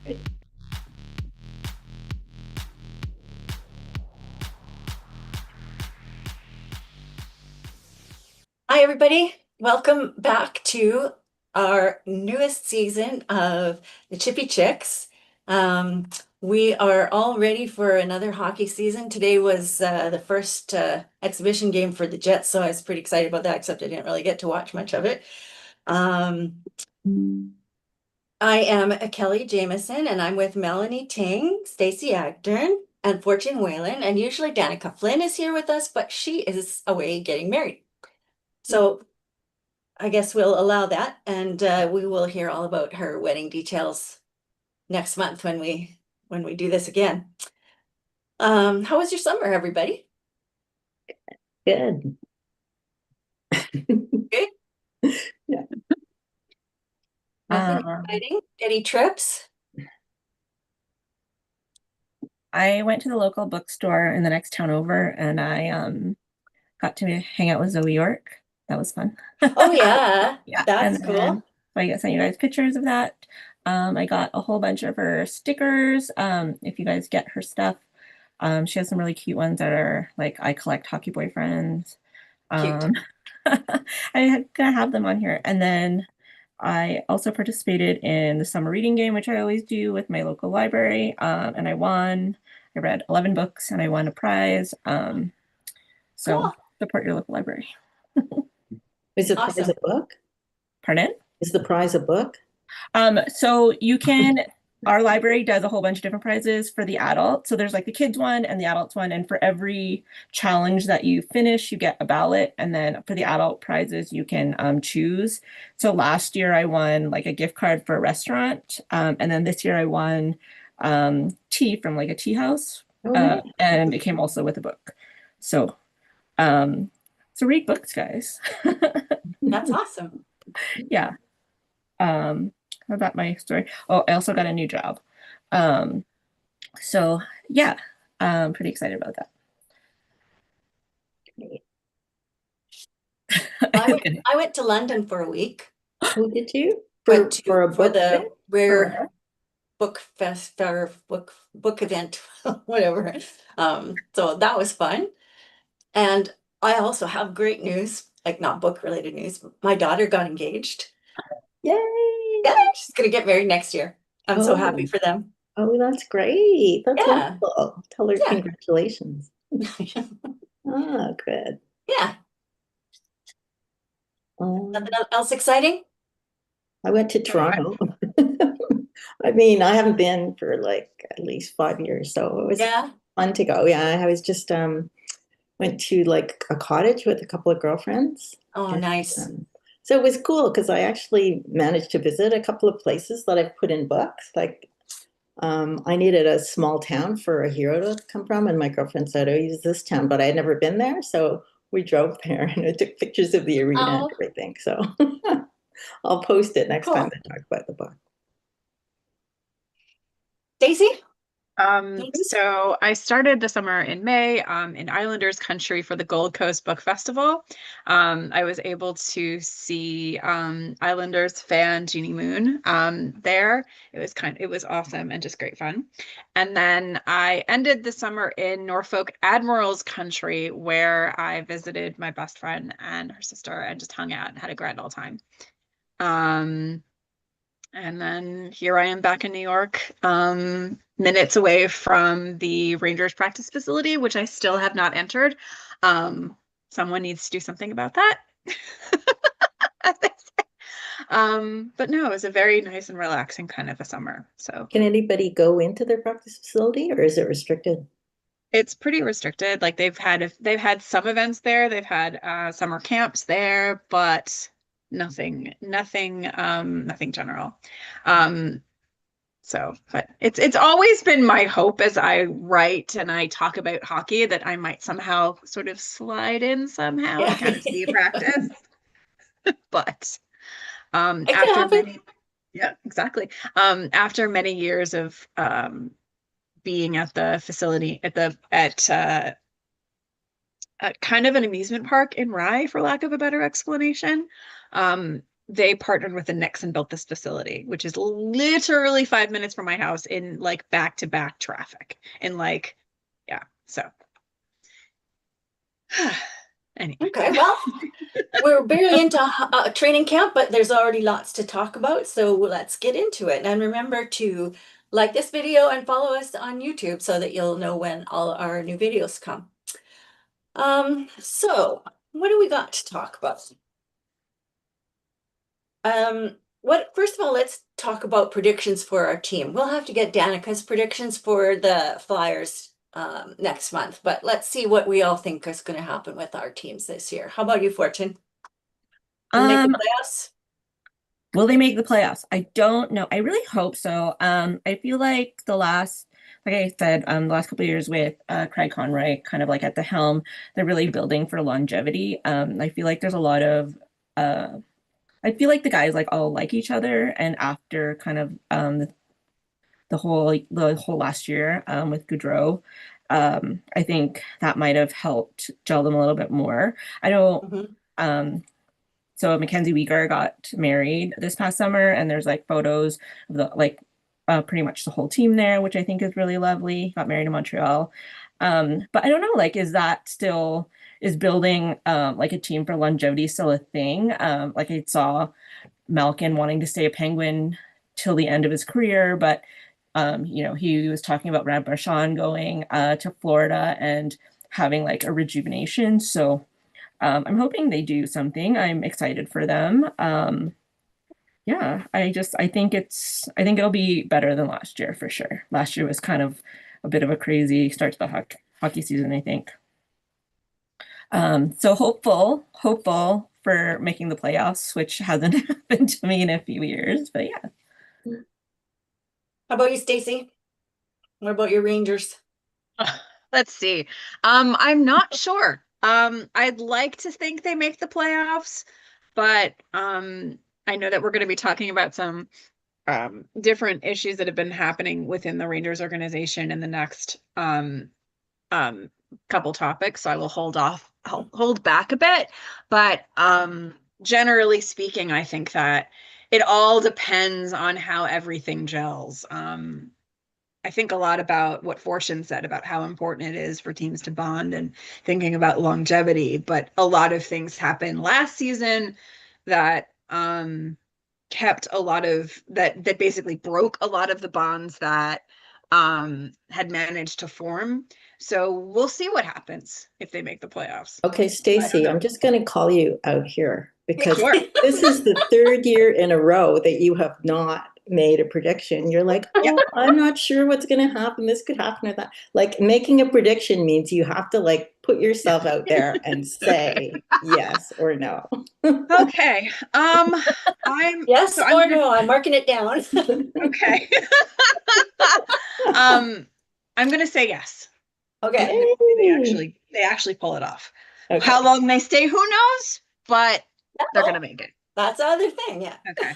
Hi, everybody. Welcome back to our newest season of the Chippy Chicks. We are all ready for another hockey season. Today was the first exhibition game for the Jets, so I was pretty excited about that, except I didn't really get to watch much of it. I am Kelly Jameson, and I'm with Melanie Ting, Stacey Agdern, and Fortune Whalen, and usually Danica Flynn is here with us, but she is away getting married. So I guess we'll allow that, and we will hear all about her wedding details next month when we do this again. How was your summer, everybody? Good. Good? Yeah. Nothing exciting? Any trips? I went to the local bookstore in the next town over and I got to hang out with Zoe York. That was fun. Oh yeah, Yeah. that's And cool. then I sent you guys pictures of that. I got a whole bunch of her stickers. If you guys get her stuff, she has some really cute ones that are like, I collect hockey boyfriends. Cute. Gonna have them on here. And then I also participated in the summer reading game, which I always do with my local library. And I won. I read 11 books and I won a prize. So Cool. support your local library. Is the prize Awesome. a book? Pardon? Is the prize a book? So you can, our library does a whole bunch of different prizes for the adult. So there's like the kids one and the adults one. And for every challenge that you finish, you get a ballot. And then for the adult prizes, you can choose. So last year I won like a gift card for a restaurant. And then this year I won tea from like a tea house. Oh, nice. And it came also with a book. So read books, guys. That's awesome. Yeah. How about my story? Oh, I also got a new job. So yeah, I'm pretty excited about that. I went to London for a week. Who did you? For a book the event? Rare Book Fest or book event, whatever. So that was fun. And I also have great news, like not book related news. My daughter got engaged. Yay! Yeah, she's gonna get married next year. I'm so happy for them. Oh, that's great. That's Yeah. wonderful. Tell her Yeah. congratulations. Oh, good. Yeah. Um, Nothing else exciting? I went to Toronto. I mean, I haven't been for like at least 5 years, so it was Yeah. fun to go. Yeah, I was just went to like a cottage with a couple of girlfriends. Oh, And, nice. so it was cool because I actually managed to visit a couple of places that I've put in books. Like I needed a small town for a hero to come from, and my girlfriend said, "Oh, use this town," but I had never been there, so we drove there and I took pictures of the arena and Oh, everything. So I'll post it next time cool. I talk about the book. Daisy? So I started the summer in May in Islanders country for the Gold Coast Book Festival. I was able to see Islanders fan Jeannie Moon there. It was awesome and just great fun. And then I ended the summer in Norfolk Admirals country where I visited my best friend and her sister and just hung out and had a grand old time. And then here I am back in New York, minutes away from the Rangers practice facility, which I still have not entered. Someone needs to do something about that. But no, it was a very nice and relaxing kind of a summer. So Can anybody go into their practice facility or is it restricted? it's pretty restricted. Like they've had some events there, they've had summer camps there, but nothing general. But it's always been my hope as I write and I talk about hockey that I might somehow sort of slide in somehow Yeah. to kind of see a practice. But It could after happen. many, yeah, exactly. After many years of being at the facility at kind of an amusement park in Rye, for lack of a better explanation. they partnered with the Knicks and built this facility, which is literally 5 minutes from my house in like back-to-back traffic. And like, yeah, so anyway. Okay, well, we're barely into training camp, but there's already lots to talk about, so let's get into it. And remember to like this video and follow us on YouTube so that you'll know when all our new videos come. So what do we got to talk about? First of all, let's talk about predictions for our team. We'll have to get Danica's predictions for the Flyers next month, but let's see what we all think is going to happen with our teams this year. How about you, Fortune? Will they make the playoffs? Will they make the playoffs? I don't know. I really hope so. I feel like like I said, the last couple of years with Craig Conroy kind of like at the helm, they're really building for longevity. I feel like there's a lot of I feel like the guys like all like each other, and after kind of the whole last year with Goudreau, I think that might have helped gel them a little bit more. I don't. So Mackenzie Weegar got married this past summer, and there's like photos of the pretty much the whole team there, which I think is really lovely. Got married in Montreal. But I don't know, like, is building like a team for longevity still a thing? Like I saw Malkin wanting to stay a Penguin till the end of his career, but he was talking about Brad Marchand going to Florida and having like a rejuvenation. So I'm hoping they do something. I'm excited for them. Yeah, I think it'll be better than last year for sure. Last year was kind of a bit of a crazy start to the hockey season, I think. So hopeful for making the playoffs, which hasn't happened to me in a few years, but yeah. How about you, Stacey? What about your Rangers? Let's see. I'm not sure. I'd like to think they make the playoffs, but I know that we're going to be talking about some different issues that have been happening within the Rangers organization in the next couple topics, so I will hold back a bit. But generally speaking, I think that it all depends on how everything gels. I think a lot about what Fortune said about how important it is for teams to bond and thinking about longevity. But a lot of things happened last season that kept a lot of that basically broke a lot of the bonds that had managed to form. So we'll see what happens if they make the playoffs. Okay, Stacey, I'm just going to call you out here because Sure. this is the third year in a row that you have not made a prediction. You're like, oh, Yep. I'm not sure what's going to happen. This could happen or that. Like making a prediction means you have to like put yourself out there and say yes or no. Okay. Yes or no? I'm marking it down. Okay. I'm gonna say yes. Okay. They actually pull it off. Okay. How long they stay, who knows? But they're gonna make it. That's the other thing, yeah. Okay.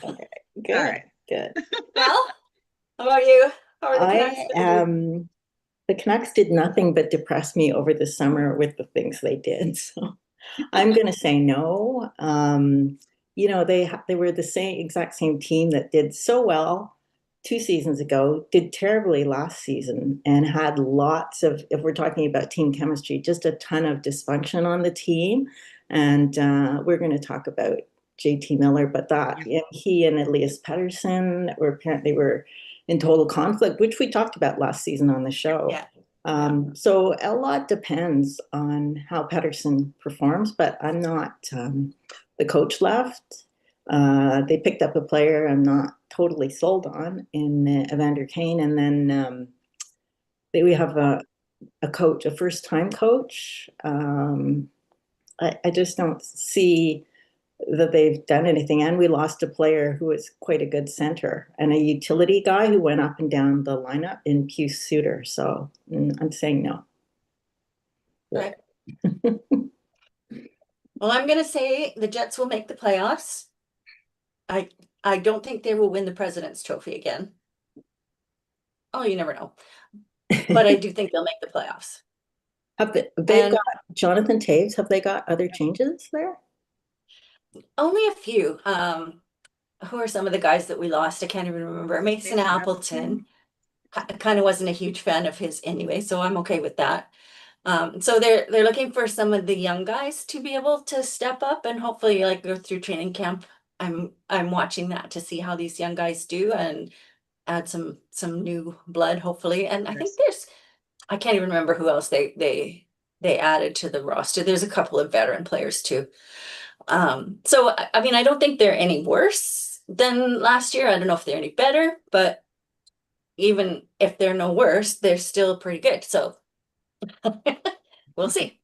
Good. All right. Good. Well, how about you? How are the Canucks doing? The Canucks did nothing but depress me over the summer with the things they did. So I'm going to say no. They were the exact same team that did so well 2 seasons ago, did terribly last season, and had lots of, if we're talking about team chemistry, just a ton of dysfunction on the team. And we're going to talk about JT Miller, but he and Elias Pettersson apparently were in total conflict, which we talked about last season on the show. Yeah. So a lot depends on how Pettersson performs, but I'm not, the coach left. They picked up a player I'm not totally sold on in Evander Kane. And then we have a coach, a first-time coach. I just don't see that they've done anything. And we lost a player who was quite a good center and a utility guy who went up and down the lineup in Pius Suter. So I'm saying no. Right. Well, I'm going to say the Jets will make the playoffs. I don't think they will win the President's Trophy again. Oh, you never know. But I do think they'll make the playoffs. They've got Jonathan Taves. Have they got other changes there? Only a few. Who are some of the guys that we lost? I can't even remember. Mason Mason Appleton. Appleton. Kind of wasn't a huge fan of his anyway, so I'm okay with that. So they're looking for some of the young guys to be able to step up and hopefully like go through training camp. I'm watching that to see how these young guys do and add some new blood hopefully. And I think I can't even remember who else they added to the roster. There's a couple of veteran players too. So I mean I don't think they're any worse than last year. I don't know if they're any better, but even if they're no worse, they're still pretty good. So we'll see.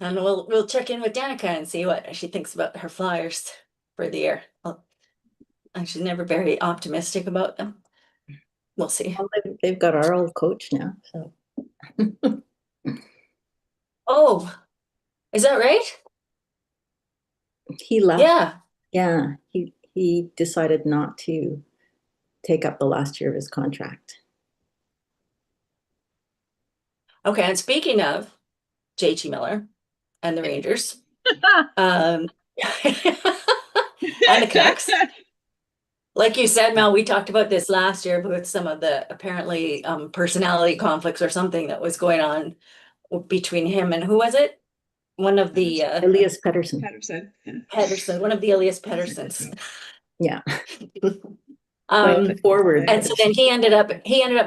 And we'll check in with Danica and see what she thinks about her Flyers for the year. Well, and she's never very optimistic about them. We'll see. Well, they've got our old coach now, so. Oh, is that right? He left. Yeah. Yeah, he decided not to take up the last year of his contract. Okay. And speaking of JT Miller and the Rangers, and the Canucks. Like you said, Mel, we talked about this last year with some of the apparently personality conflicts or something that was going on between him and who was it? One of the Elias Pettersson. Pedersen, one of the Elias Pedersens. Yeah. Um, Forward. and so then he ended up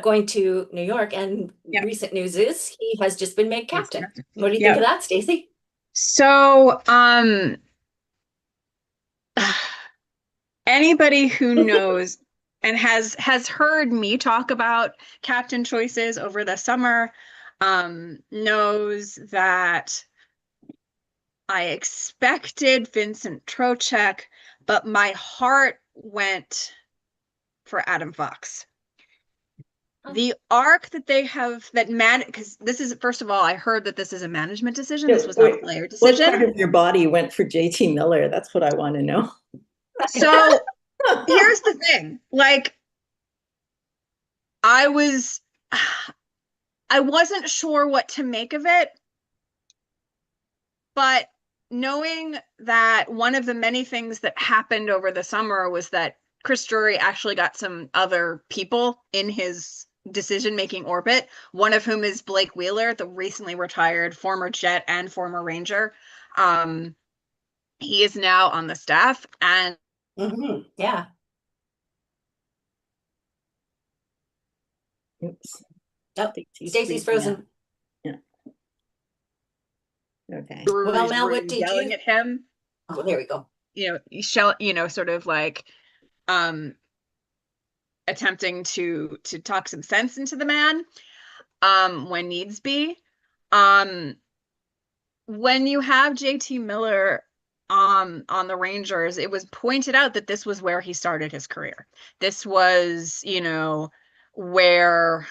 going to New York, and recent news is he has just been made captain. What do you think of that, Stacey? So, anybody who knows and has heard me talk about captain choices over the summer, knows that I expected Vincent Trocheck, but my heart went for Adam Fox. The arc that they have because this is, first of all, I heard that this is a management decision. This was not a player decision. What part of your body went for JT Miller? That's what I want to know. So here's the thing. Like, I wasn't sure what to make of it, but knowing that one of the many things that happened over the summer was that Chris Drury actually got some other people in his decision-making orbit, one of whom is Blake Wheeler, the recently retired former Jet and former Ranger. He is now on the staff, and yeah. Oops. Oh, Stacey's frozen. Yeah. Okay. Well, Mel, what did yelling at him? Oh, there we go. Sort of like attempting to talk some sense into the man when needs be. When you have JT Miller on the Rangers, it was pointed out that this was where he started his career. This was, where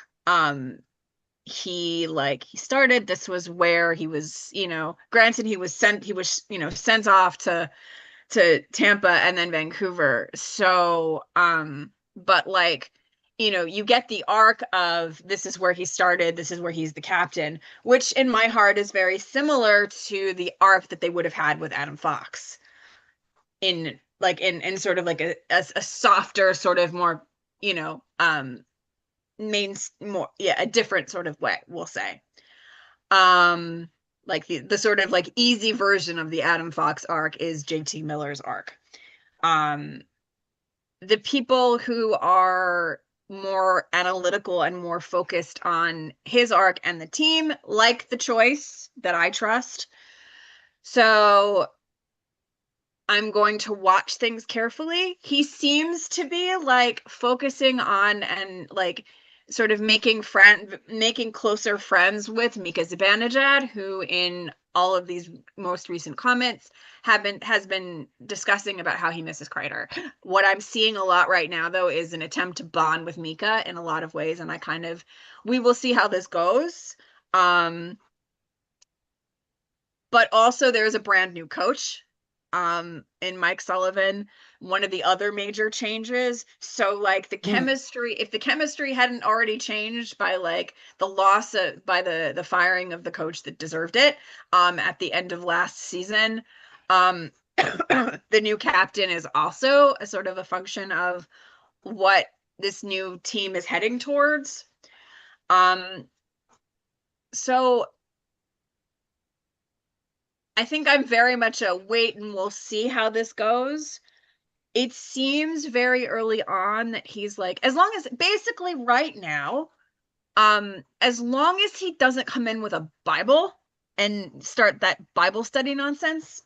he started. This was where he was, granted he was sent off to Tampa and then Vancouver. So but you get the arc of this is where he started, this is where he's the captain, which in my heart is very similar to the arc that they would have had with Adam Fox in sort of like a softer, sort of more, a different sort of way, we'll say. Like the sort of like easy version of the Adam Fox arc is JT Miller's arc. The people who are more analytical and more focused on his arc and the team like the choice that I trust. So I'm going to watch things carefully. He seems to be like focusing on and like sort of making closer friends with Mika Zibanejad, who in all of these most recent comments has been discussing about how he misses Kreider. What I'm seeing a lot right now, though, is an attempt to bond with Mika in a lot of ways, and we will see how this goes. But also there's a brand new coach in Mike Sullivan, one of the other major changes. So like the chemistry, if the chemistry hadn't already changed by like by the firing of the coach that deserved it at the end of last season, Um, the new captain is also a sort of a function of what this new team is heading towards. So I think I'm very much a wait and we'll see how this goes. It seems very early on that he's like, as long as basically right now, as long as he doesn't come in with a Bible and start that Bible study nonsense,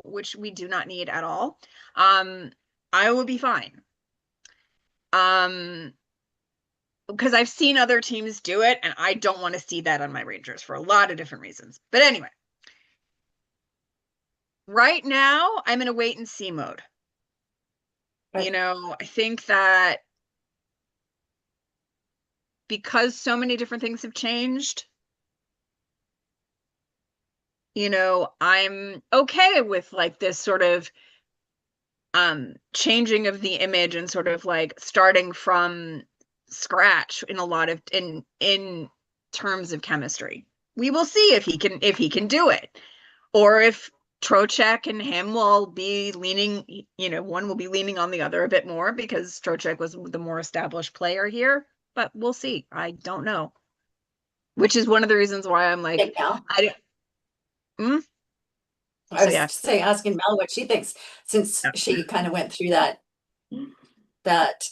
which we do not need at all, I will be fine. Because I've seen other teams do it, and I don't want to see that on my Rangers for a lot of different reasons. But anyway, right now I'm in a wait and see mode. Right. I think that because so many different things have changed, I'm okay with like this sort of changing of the image and sort of like starting from scratch in a lot of in terms of chemistry. We will see if he can do it, or if Trocheck and him will be leaning, one will be leaning on the other a bit more because Trocheck was the more established player here. But we'll see. I don't know. Which is one of the reasons why I'm like, I was asking Mel what she thinks, since she kind of went through that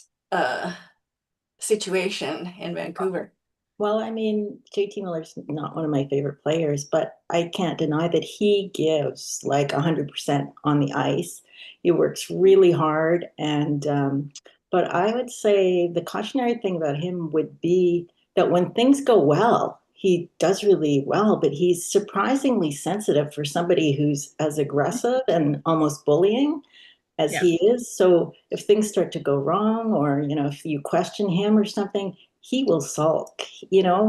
situation in Vancouver. Well, I mean, JT Miller's not one of my favorite players, but I can't deny that he gives like 100% on the ice. He works really hard, and but I would say the cautionary thing about him would be that when things go well, he does really well, but he's surprisingly sensitive for somebody who's as aggressive and almost bullying as he is. So if things start to go wrong, or if you question him or something, he will sulk,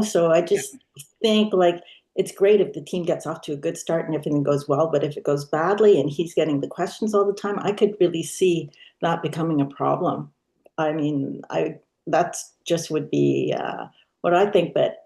so I just think like it's great if the team gets off to a good start and everything goes well, but if it goes badly and he's getting the questions all the time, I could really see that becoming a problem. I mean, that's just would be what I think. But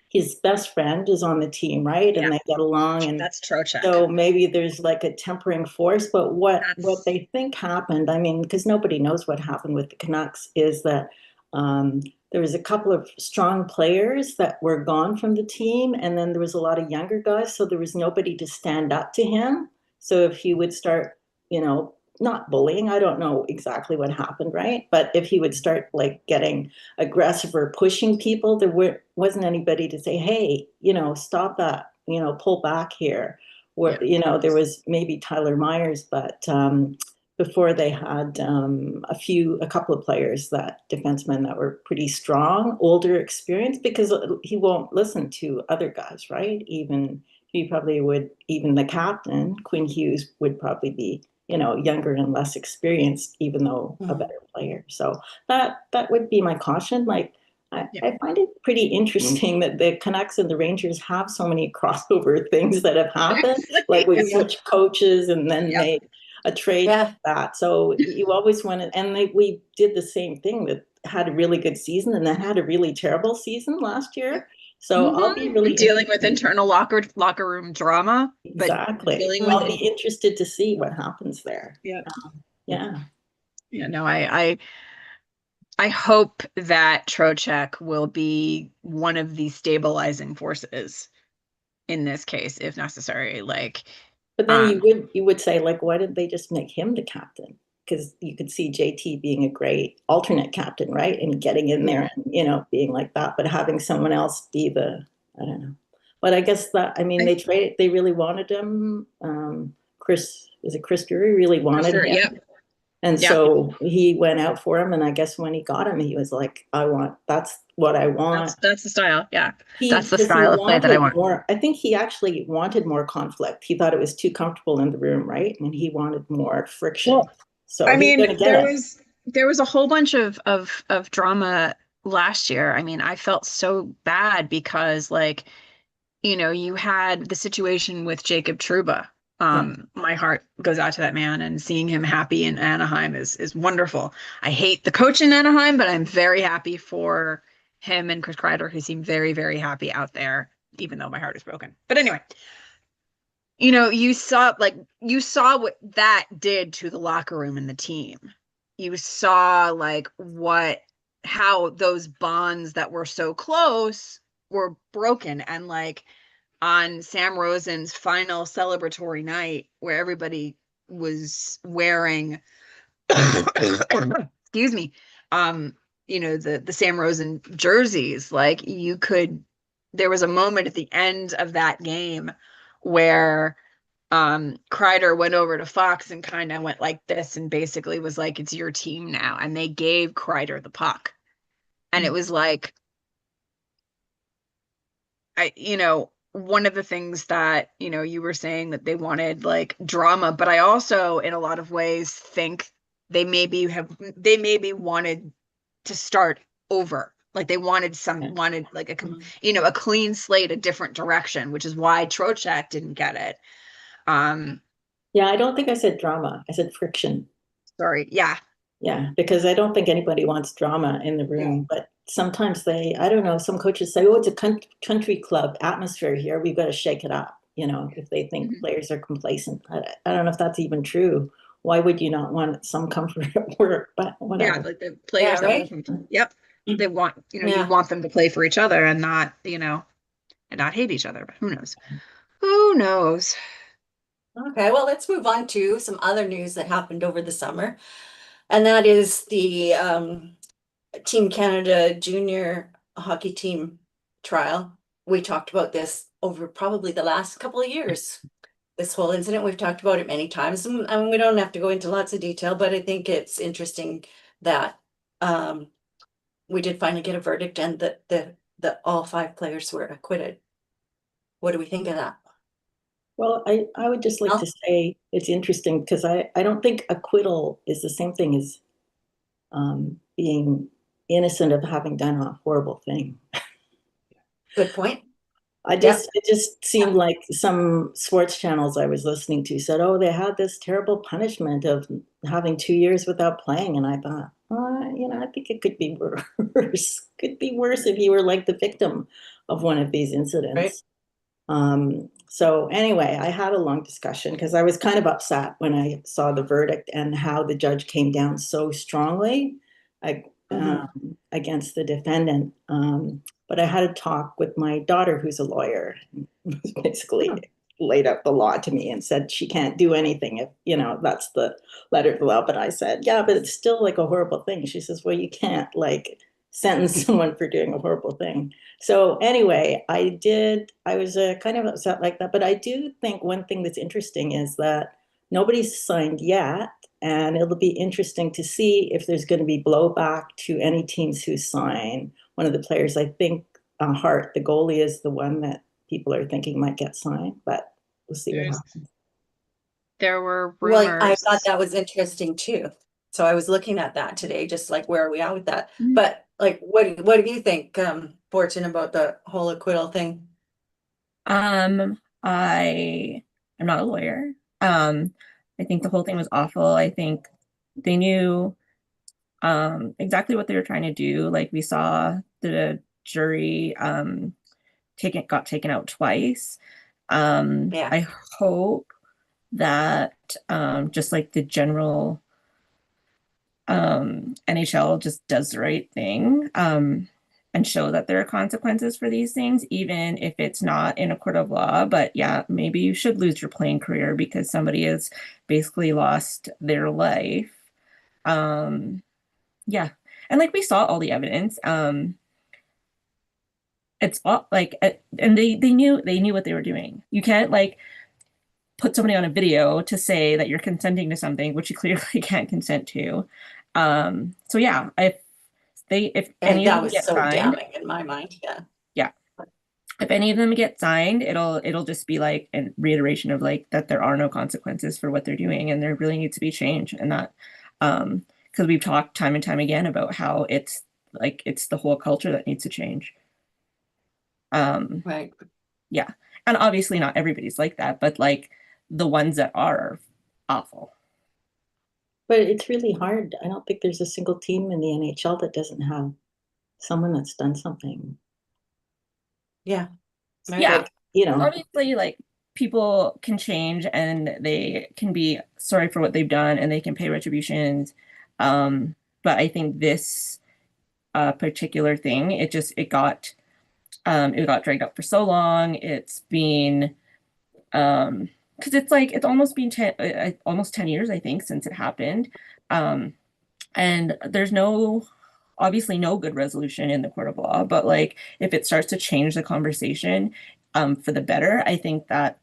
his best friend is on the team, right? And they get along, and that's Trocheck. So maybe there's like a tempering force. But what they think happened, I mean, because nobody knows what happened with the Canucks, is that there was a couple of strong players that were gone from the team, and then there was a lot of younger guys, so there was nobody to stand up to him. So if he would start, not bullying, I don't know exactly what happened, right? But if he would start like getting aggressive or pushing people, there wasn't anybody to say, hey, stop that, pull back here. Where, there was maybe Tyler Myers, but before they had a couple of players, defensemen that were pretty strong, older, experienced, because he won't listen to other guys, right? Even the captain, Quinn Hughes, would probably be younger and less experienced, even though a better player. So that would be my caution. Like, I find it pretty interesting that the Canucks and the Rangers have so many crossover things that have happened. Like we switch coaches and then made a trade that. So you always want to, and we did the same thing, that had a really good season and then had a really terrible season last year. So I'll be really dealing with internal locker room drama. Exactly. I'll be interested to see what happens there. No, I hope that Trocheck will be one of the stabilizing forces in this case, if necessary. But then you would say, like, why didn't they just make him the captain? Because you could see JT being a great alternate captain, right? And getting in there and, being like that, but having someone else be I don't know. But I guess they really wanted him. Chris Drury really wanted him. Yeah. And so he went out for him. And I guess when he got him, he was like, that's what I want. That's the style. Yeah. That's the style of play that I want. I think he actually wanted more conflict. He thought it was too comfortable in the room, right? And he wanted more friction. Well, so there was a whole bunch of drama last year. I mean, I felt so bad because you had the situation with Jacob Trouba. My heart goes out to that man, and seeing him happy in Anaheim is wonderful. I hate the coach in Anaheim, but I'm very happy for him and Chris Kreider, who seem very, very happy out there, even though my heart is broken. But anyway, you know, you saw what that did to the locker room and the team. You saw like how those bonds that were so close were broken. And like on Sam Rosen's final celebratory night where everybody was wearing excuse me, you know, the Sam Rosen jerseys, like there was a moment at the end of that game where Kreider went over to Fox and kind of went like this and basically was like, it's your team now. And they gave Kreider the puck. And it was like, you know, one of the things that, you know, you were saying that they wanted like drama, but I also, in a lot of ways, think they maybe wanted to start over. Like they wanted like you know, a clean slate, a different direction, which is why Trocheck didn't get it. Yeah, I don't think I said drama. I said friction. Sorry. Yeah. Yeah, because I don't think anybody wants drama in the room. But sometimes I don't know, some coaches say, oh, it's a country club atmosphere here. We've got to shake it up, you know, if they think players are complacent. I don't know if that's even true. Why would you not want some comfort at work? But whatever. Yeah, like the players that right? work from, yep. They want, you know, you Yeah. want them to play for each other and not, you know, and not hate each other. But who knows? Who knows? Okay, well, let's move on to some other news that happened over the summer. And that is the Team Canada junior hockey team trial. We talked about this over probably the last couple of years. This whole incident, we've talked about it many times, and we don't have to go into lots of detail, but I think it's interesting that we did finally get a verdict and that the all 5 players were acquitted. What do we think of that? Well, I would just like to say it's interesting because I don't think acquittal is the same thing as being innocent of having done a horrible thing. Good point. It just seemed like some sports channels I was listening to said, oh, they had this terrible punishment of having 2 years without playing. And I thought, you know, I think it could be worse. Could be worse if you were like the victim of one of these incidents. Right. So anyway, I had a long discussion because I was kind of upset when I saw the verdict and how the judge came down so strongly against the defendant. But I had a talk with my daughter, who's a lawyer, basically laid out the law to me and said she can't do anything if, you know, that's the letter of the law. But I said, yeah, but it's still like a horrible thing. She says, well, you can't like sentence someone for doing a horrible thing. So anyway, I was kind of upset like that. But I do think one thing that's interesting is that nobody's signed yet. And it'll be interesting to see if there's going to be blowback to any teams who sign. One of the players, I think, Hart, the goalie, is the one that people are thinking might get signed, but we'll see what happens. There were rumors. Well, I thought that was interesting too. So I was looking at that today, just like where are we at with that? But like, what do you think, Fortune, about the whole acquittal thing? I am not a lawyer. I think the whole thing was awful. I think they knew exactly what they were trying to do. Like we saw the jury got taken out twice. I hope that just like the general NHL just does the right thing and show that there are consequences for these things, even if it's not in a court of law. But yeah, maybe you should lose your playing career because somebody has basically lost their life. Yeah. And like we saw all the evidence. It's all like, and they knew what they were doing. You can't like put somebody on a video to say that you're consenting to something which you clearly can't consent to. So yeah, if any of them get signed, damning in my mind. Yeah. If any of them get signed, it'll just be like a reiteration of like that there are no consequences for what they're doing, and there really needs to be change. And that because we've talked time and time again about how it's the whole culture that needs to change. Right. Yeah. And obviously not everybody's like that, but like the ones that are awful. But it's really hard. I don't think there's a single team in the NHL that doesn't have someone that's done something. Yeah. Yeah. Like, you know, obviously like people can change and they can be sorry for what they've done and they can pay retributions. But I think this particular thing, it got dragged up for so long. It's been because it's like it's almost been almost 10 years, I think, since it happened. And there's obviously no good resolution in the court of law, but like if it starts to change the conversation for the better, I think that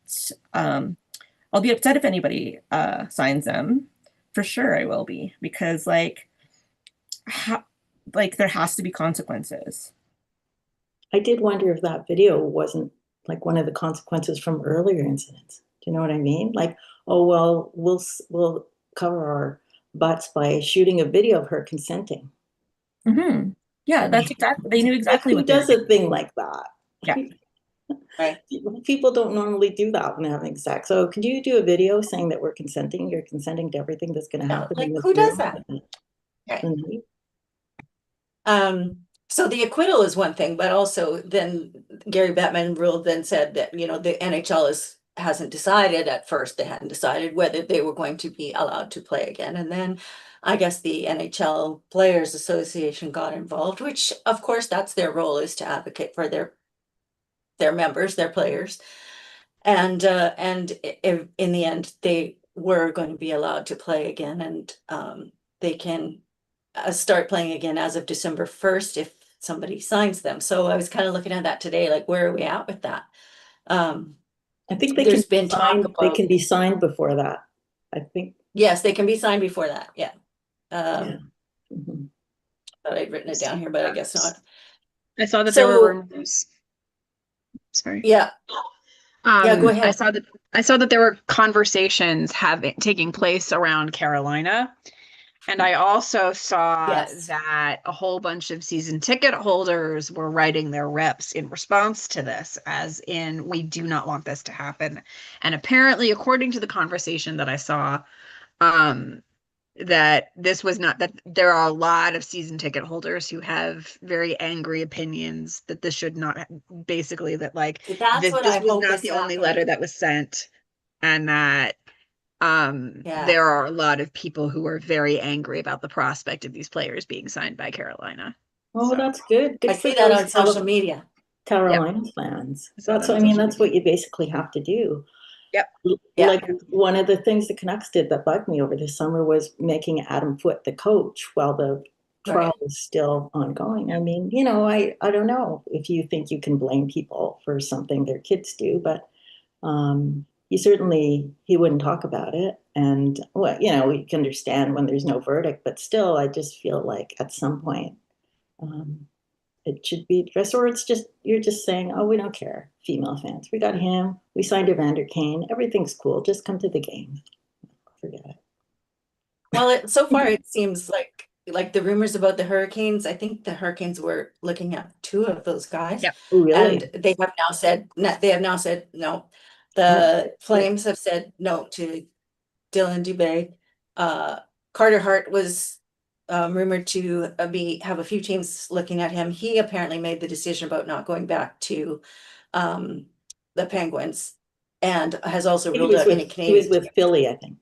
I'll be upset if anybody signs them. For sure I will be, because like there has to be consequences. I did wonder if that video wasn't like one of the consequences from earlier incidents. Do you know what I mean? Like, oh well, we'll cover our butts by shooting a video of her consenting. Mm-hmm. Yeah, that's exactly. They knew Like, exactly who what they were does a doing. thing like that? Yeah. Right. People don't normally do that when having sex. So could you do a video saying that we're consenting? You're consenting to everything that's going to Yeah, happen like in this who does room. that? Right. Mhm. So the acquittal is one thing, but also then Gary Bettman ruled then said that, the NHL hasn't decided at first, they hadn't decided whether they were going to be allowed to play again. And then I guess the NHL Players Association got involved, which of course that's their role, is to advocate for their members, their players. And in the end, they were going to be allowed to play again, and they can start playing again as of December 1st if somebody signs them. So I was kind of looking at that today, like where are we at with that? I think There's been talk they about, can be signed before that. I think, yes, they can be signed before that. Yeah. yeah. Mhm. Thought I'd written it down here, but I guess not. I saw that there were So rumors. Sorry. yeah, yeah, go I ahead. saw that there were conversations taking place around Carolina. And I also saw Yes. that a whole bunch of season ticket holders were writing their reps in response to this, as in, we do not want this to happen. And apparently, according to the conversation that I saw, um, that this was not, that there are a lot of season ticket holders who have very angry opinions that this should not, basically, that like That's what this I was hope not is the only letter happening. that was sent, and that Yeah. there are a lot of people who are very angry about the prospect of these players being signed by Carolina. Oh, So, that's good. I Good for see that those on social media. yep, Carolina fans. I saw That's that what on I mean. social That's media. what you basically have to do. Yep. Yeah. Like one of the things the Canucks did that bugged me over the summer was making Adam Foote the coach while the trial Right. was still ongoing. I mean, I don't know if you think you can blame people for something their kids do, but he wouldn't talk about it. And well, you can understand when there's no verdict, but still, I just feel like at some point, um, it should be addressed, or you're just saying, oh, we don't care, female fans. We got him. We signed Evander Kane. Everything's cool. Just come to the game. Forget it. Well, so far it seems like the rumors about the Hurricanes, I think the Hurricanes were looking at two of those guys, Yep. Oh, really? and they have now said no. Oh, The good. Flames have said no to Dylan Dubé. Carter Hart was rumored to have a few teams looking at him. He apparently made the decision about not going back to um, the Penguins, and has also He ruled was out any with Canadian team. Philly, I think.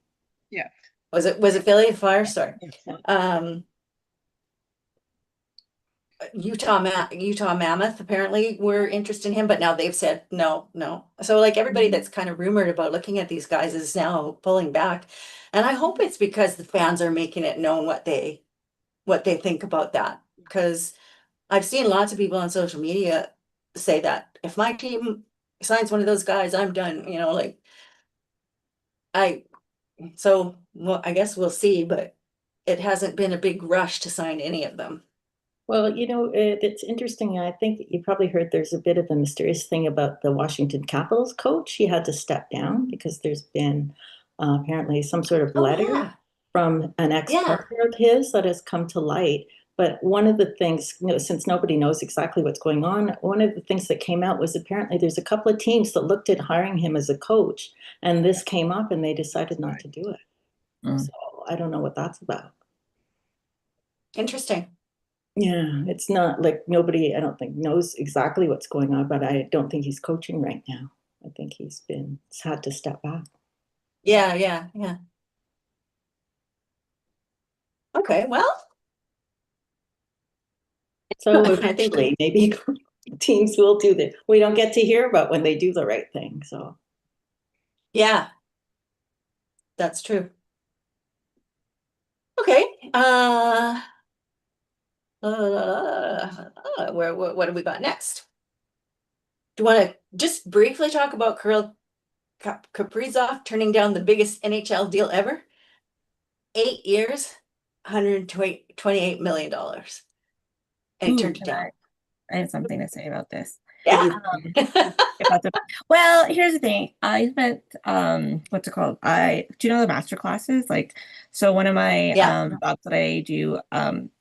Yeah. Was it Philly Fire? Sorry. Yeah. Utah Mammoth apparently were interested in him, but now they've said no, no. So like everybody that's kind of rumored about looking at these guys is now pulling back. And I hope it's because the fans are making it known what they think about that. Because I've seen lots of people on social media say that if my team signs one of those guys, I'm done. Like I well, I guess we'll see, but it hasn't been a big rush to sign any of them. Well, it's interesting. I think you probably heard there's a bit of a mysterious thing about the Washington Capitals coach. He had to step down because there's been apparently some sort of Oh letter yeah. from an Yeah. ex-partner of his that has come to light. But one of the things, since nobody knows exactly what's going on, one of the things that came out was apparently there's a couple of teams that looked at hiring him as a coach, and this came up and they decided not to do it. Mm. So I don't know what that's about. Interesting. Yeah, it's not like nobody, I don't think, knows exactly what's going on, but I don't think he's coaching right now. I think he's had to step back. Yeah, yeah, yeah. Okay, well, So I think eventually, maybe teams will do that. We don't get to hear about when they do the right thing. So yeah, that's true. Okay. What have we got next? Do you want to just briefly talk about Kirill Kaprizov turning down the biggest NHL deal ever? 8 years, $128 million. And he Ooh, turned it down. I have something to say about this. Yeah. Well, here's the thing. I spent what's it called? Do you know the master classes? Like, so one of my Yeah. jobs that I do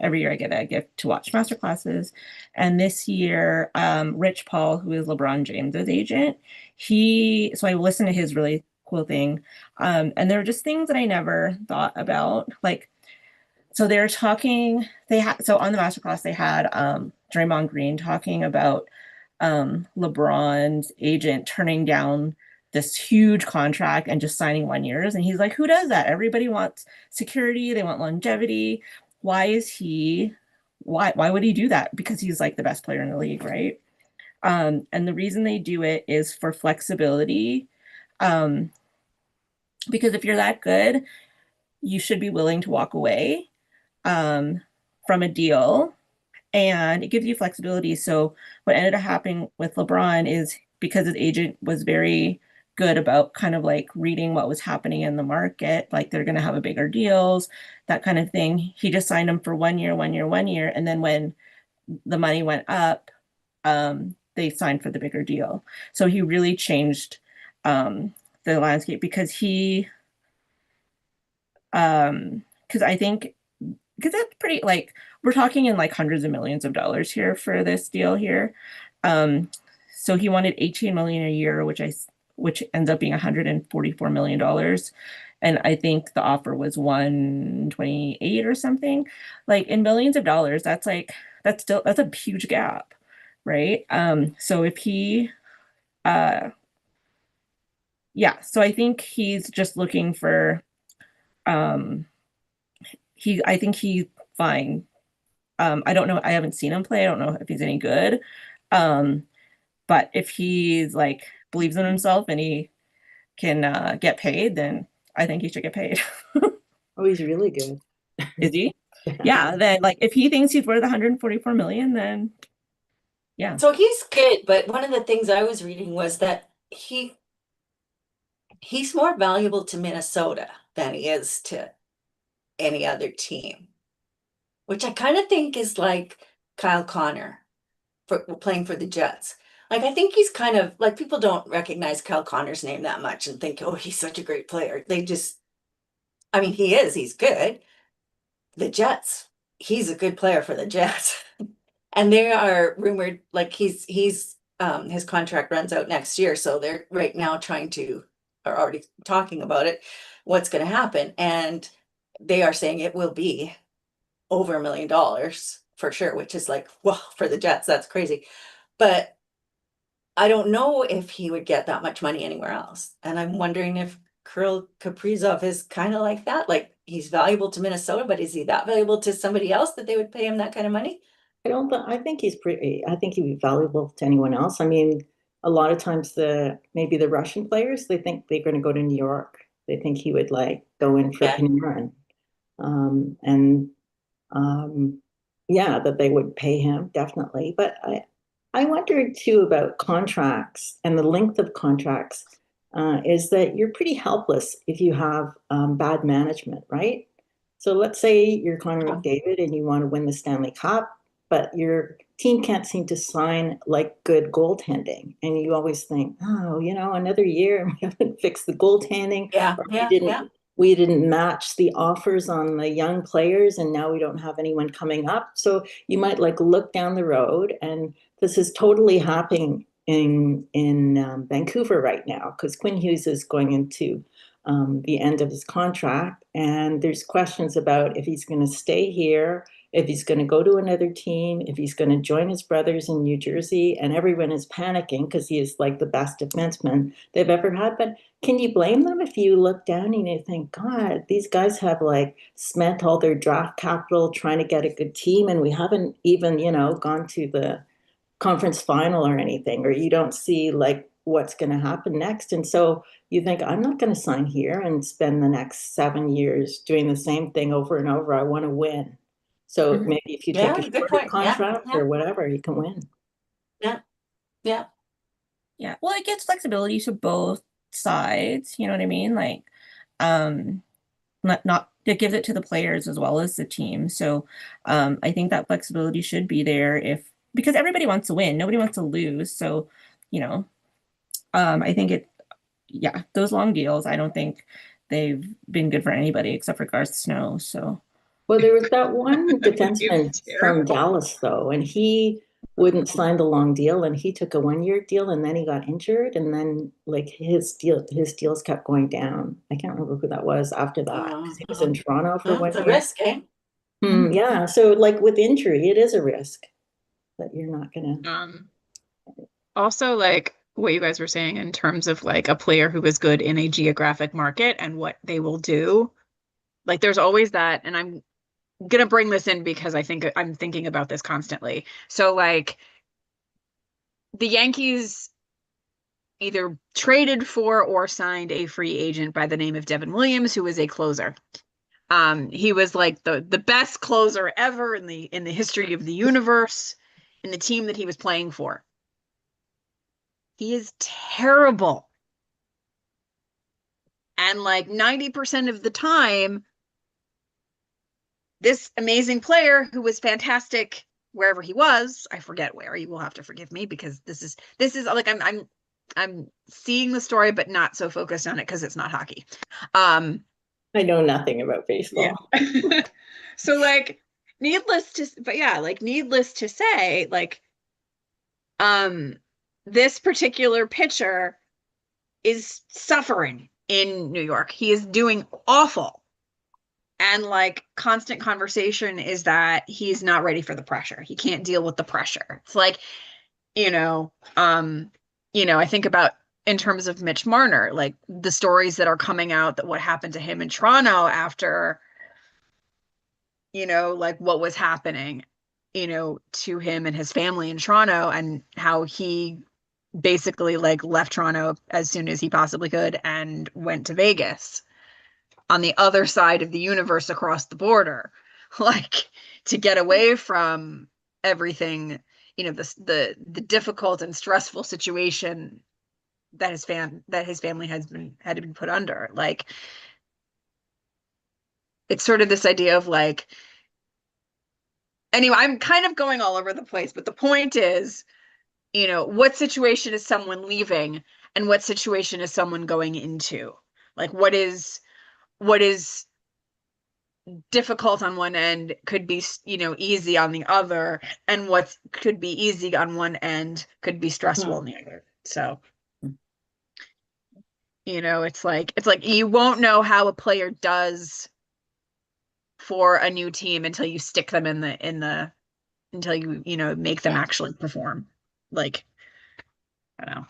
every year I get a gift to watch master classes. And this year, Rich Paul, who is LeBron James's agent, so I listened to his really cool thing. And there were just things that I never thought about. Like, so they're talking, so on the masterclass they had Draymond Green talking about LeBron's agent turning down this huge contract and just signing 1 years. And he's like, who does that? Everybody wants security, they want longevity. Why would he do that? Because he's like the best player in the league, right? And the reason they do it is for flexibility. Because if you're that good, you should be willing to walk away from a deal, and it gives you flexibility. So what ended up happening with LeBron is because his agent was very good about kind of like reading what was happening in the market, like they're going to have a bigger deals, that kind of thing. He just signed him for 1 year, 1 year, 1 year. And then when the money went up, they signed for the bigger deal. So he really changed the landscape because I think because that's pretty like we're talking in like hundreds of millions of dollars here for this deal here. So he wanted 18 million a year, which ends up being 144 million dollars. And I think the offer was 128 or something. Like in millions of dollars, that's a huge gap, right? So if he so I think he's just looking for I think he's fine. I don't know. I haven't seen him play. I don't know if he's any good. Um, but if he's like believes in himself and he can get paid, then I think he should get paid. oh, he's really good. Is he? Yeah. Then like if he thinks he's worth 144 million, then yeah. So he's good, but one of the things I was reading was that he's more valuable to Minnesota than he is to any other team, which I kind of think is like Kyle Connor for playing for the Jets. Like I think he's kind of like people don't recognize Kyle Connor's name that much and think, oh, he's such a great player. They just, I mean, he's good. The Jets, he's a good player for the Jets. And they are rumored like he's his contract runs out next year. So they're right now are already talking about it, what's going to happen. And they are saying it will be over $1 million for sure, which is like, well, for the Jets, that's crazy. But I don't know if he would get that much money anywhere else. And I'm wondering if Kirill Kaprizov is kind of like that. Like he's valuable to Minnesota, but is he that valuable to somebody else that they would pay him that kind of money? I think I think he'd be valuable to anyone else. I mean, a lot of times maybe the Russian players, they think they're going to go to New York. They think he would like go in for Yeah. Panarin. And yeah, that they would pay him definitely. But I wondered too about contracts and the length of contracts. Is that you're pretty helpless if you have bad management, right? So let's say you're Connor McDavid and you want to win the Stanley Cup, but your team can't seem to sign like good goaltending, and you always think, oh, another year and we haven't fixed the goaltending, Yeah, or yeah, yeah. we didn't match the offers on the young players, and now we don't have anyone coming up. So you might like look down the road, and this is totally happening in Vancouver right now because Quinn Hughes is going into the end of his contract, and there's questions about if he's going to stay here if he's going to go to another team, if he's going to join his brothers in New Jersey, and everyone is panicking because he is like the best defenseman they've ever had. But can you blame them if you look down and you think, God, these guys have like spent all their draft capital trying to get a good team, and we haven't even, gone to the conference final or anything, or you don't see like what's going to happen next. And so you think, I'm not going to sign here and spend the next 7 years doing the same thing over and over. I want to win. So maybe if you take Yeah, a good shorter point. Yeah, contract yeah, or whatever, you can win. yeah, yeah. Yeah. Well, it gives flexibility to both sides, you know what I mean? Like, not it gives it to the players as well as the team. So I think that flexibility should be there because everybody wants to win, nobody wants to lose. So, you know, I think those long deals, I don't think they've been good for anybody except for Garth Snow. So Well, there was that one It's defenseman from terrible. Dallas, though, and he wouldn't sign the long deal, and he took a 1 year deal, and then he got injured, and then like his deals kept going down. I can't remember who that was after that because he was in Toronto for Well, one it's a year. risk, eh? Yeah, so like with injury, it is a risk that you're not gonna. Also, like what you guys were saying in terms of like a player who is good in a geographic market and what they will do. Like there's always that, and I'm gonna bring this in because I think I'm thinking about this constantly. So like the Yankees either traded for or signed a free agent by the name of Devin Williams, who is a closer. He was like the best closer ever in the history of the universe in the team that he was playing for. He is terrible. And like 90% of the time, this amazing player who was fantastic wherever he was, I forget where, you will have to forgive me because this is like I'm seeing the story but not so focused on it because it's not hockey. I know nothing about baseball. Yeah. So like needless to say, like this particular pitcher is suffering in New York. He is doing awful. And like constant conversation is that he's not ready for the pressure. He can't deal with the pressure. It's like, you know, I think about in terms of Mitch Marner, like the stories that are coming out that what happened to him in Toronto after, like what was happening, to him and his family in Toronto and how he basically like left Toronto as soon as he possibly could and went to Vegas on the other side of the universe across the border, like to get away from everything, the difficult and stressful situation that his family had been put under. Like it's sort of this idea of like, anyway, I'm kind of going all over the place, but the point is, what situation is someone leaving and what situation is someone going into? Like what is difficult on one end could be, easy on the other, and what could be easy on one end could be stressful on the other. So, it's like you won't know how a player does for a new team until you stick them until you make them actually perform. Like, I don't know.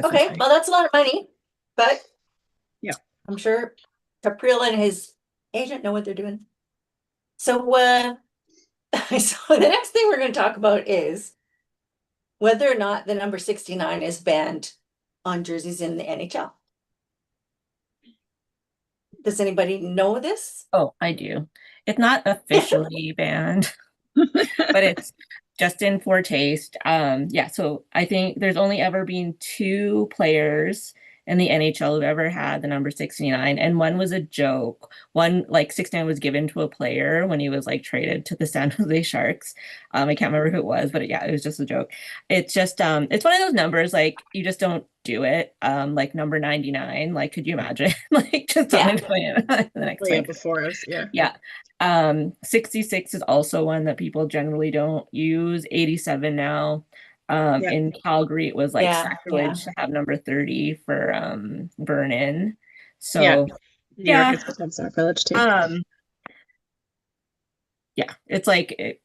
Okay, well, that's a lot of money, but Yeah. I'm sure Capriel and his agent know what they're doing. So, so the next thing we're going to talk about is whether or not the number 69 is banned on jerseys in the NHL. Does anybody know this? Oh, I do. It's not officially banned, but it's just in foretaste. Yeah, so I think there's only ever been two players in the NHL who've ever had the number 69, and one was a joke. One, like 69 was given to a player when he was like traded to the San Jose Sharks. I can't remember who it was, but yeah, it was just a joke. It's just it's one of those numbers like you just don't do it. Like number 99, like could you imagine? Like just Yeah. suddenly going the next Yeah, week. before us, yeah. Yeah. 66 is also one that people generally don't use. 87 now. Yeah. In Calgary, it was like Yeah, sacrilege to have number 30 for burn in. So Yeah. New York Yeah. is a 10-star village too. Yeah, it's like,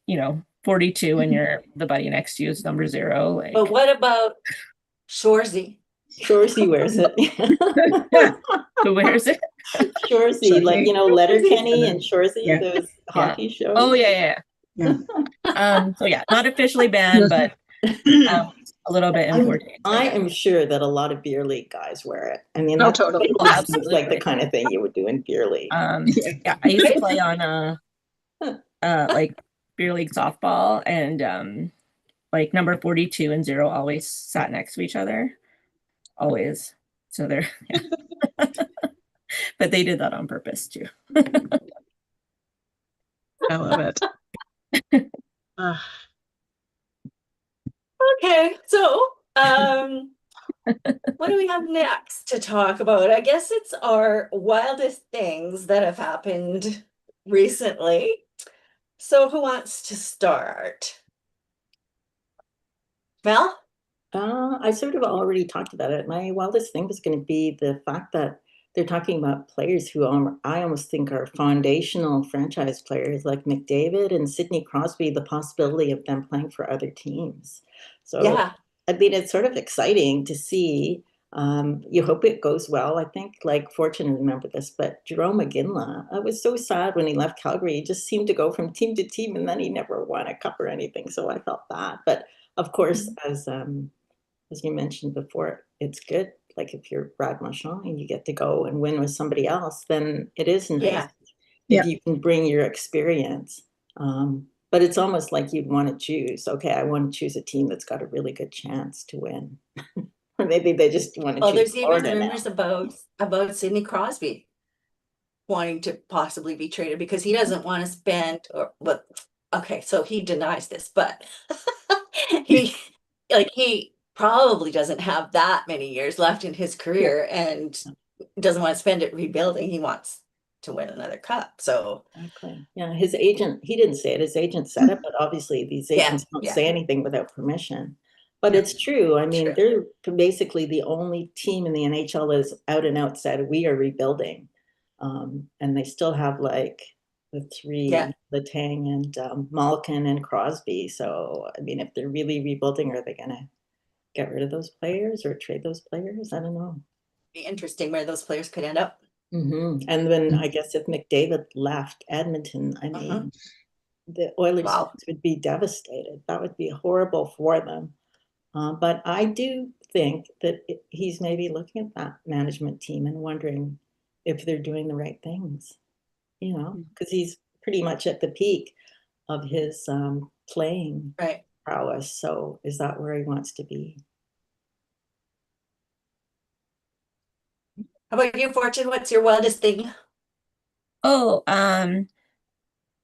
42 and you're the buddy next to you is number 0. Like, But what about Shorzy? Shorzy wears it. who wears it? Shorzy, like, Letterkenny and Shorzy, Yeah. those Yeah. hockey shows. Oh, yeah. So yeah, not officially banned, but a little bit important. I am sure that a lot of beer league guys wear it. I mean, Oh, that totally. seems like the kind of thing you would do in beer league. Yeah, I used to play on like beer league softball, and like number 42 and 0 always sat next to each other. Always. So they're yeah. But they did that on purpose too. I love it. Okay, so what do we have next to talk about? I guess it's our wildest things that have happened recently. So who wants to start? Mel? I sort of already talked about it. My wildest thing was going to be the fact that they're talking about players who I almost think are foundational franchise players like McDavid and Sidney Crosby, the possibility of them playing for other teams. So, Yeah. I mean, it's sort of exciting to see. You hope it goes well. I think, like, Fortune remember this, but Jerome McGinley, I was so sad when he left Calgary. He just seemed to go from team to team, and then he never won a cup or anything. So I felt bad. But of course, as you mentioned before, it's good. Like if you're Brad Marchand and you get to go and win with somebody else, then it is nice if you can bring your experience. But it's almost like you'd want to choose, okay, I want to choose a team that's got a really good chance to win. Or maybe they just want to choose There's even Florida rumors about Sidney Crosby wanting to possibly be traded because he doesn't want to spend okay, so he denies this, but he probably doesn't have that many years left in his career and doesn't want to spend it rebuilding. He wants to win another cup. So exactly. Yeah, his agent, he didn't say it, his agent said it, but obviously these agents don't say anything without permission. But it's true. I mean, they're basically the only team in the NHL that is out and out said we are rebuilding. And they still have like the three, Letang and Malkin and Crosby. So, I mean, if they're really rebuilding, are they going to get rid of those players or trade those players? I don't know. Be interesting where those players could end up. And then I guess if McDavid left Edmonton, I mean, the Oilers would be devastated. That would be horrible for them. But I do think that he's maybe looking at that management team and wondering if they're doing the right things, because he's pretty much at the peak of his playing prowess. So is that where he wants to be? How about you, Fortune? What's your wildest thing? Oh,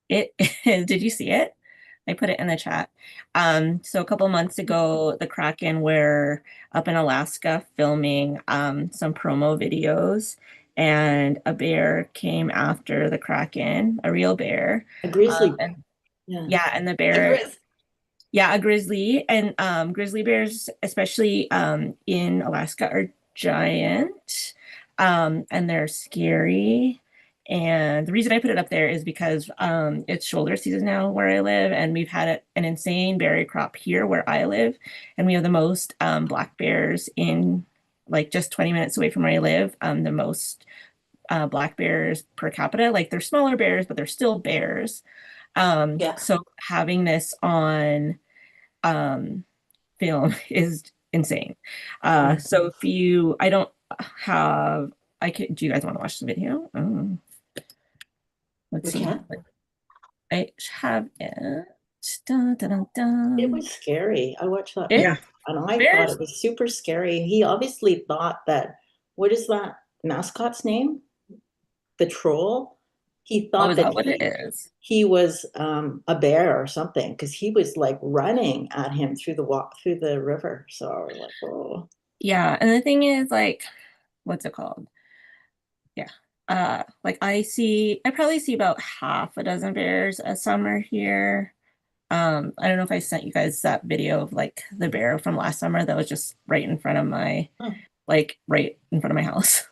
it did you see it? I put it in the chat. So a couple months ago, the Kraken were up in Alaska filming some promo videos, and a bear came after the Kraken, a real bear. A grizzly. And the bear. A grizzly. And grizzly bears, especially in Alaska, are giant, and they're scary. And the reason I put it up there is because it's shoulder season now where I live, and we've had an insane berry crop here where I live, and we have the most black bears in like just 20 minutes away from where I live, the most black bears per capita. Like they're smaller bears, but they're still bears. So having this on film is insane. So do you guys want to watch the video? Let's see. I have it. Dun, dun, dun, dun. It was scary. I watched that. And I thought it was super scary. He obviously thought that, what is that mascot's name? The troll. He thought that what it is? He was a bear or something, because he was like running at him through the river. So I was like, oh. Yeah, and the thing is, like, what's it called? Like I probably see about half a dozen bears a summer here. I don't know if I sent you guys that video of like the bear from last summer that was just right in front of my house.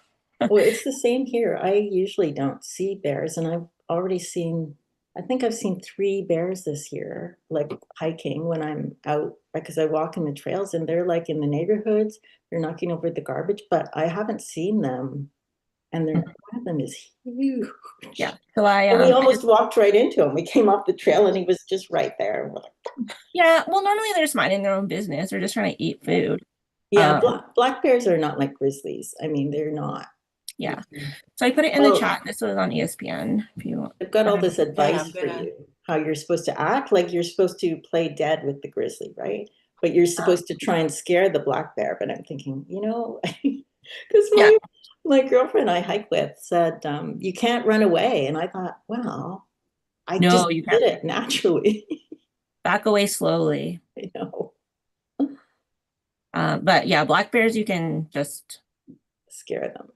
Well, it's the same here. I usually don't see bears, and I've already seen, I think I've seen 3 bears this year, like hiking when I'm out, because I walk in the trails and they're like in the neighborhoods, they're knocking over the garbage, but I haven't seen them. And one of them is huge. Yeah. So I And we almost walked right into him. We came off the trail and he was just right there. And we're like, yeah, well, normally they're just minding their own business. They're just trying to eat food. yeah, black bears are not like grizzlies. I mean, they're not. Yeah. So I put it in the chat. This was on ESPN. If you want. I've got all this advice I'm for gonna- you, how you're supposed to act. Like you're supposed to play dead with the grizzly, right? But you're supposed to try and scare the black bear. But I'm thinking, because my girlfriend I hike with said, you can't run away. And I thought, well, I No, just you did can't. it naturally. Back away slowly. I know. But yeah, black bears, you can just Scare them.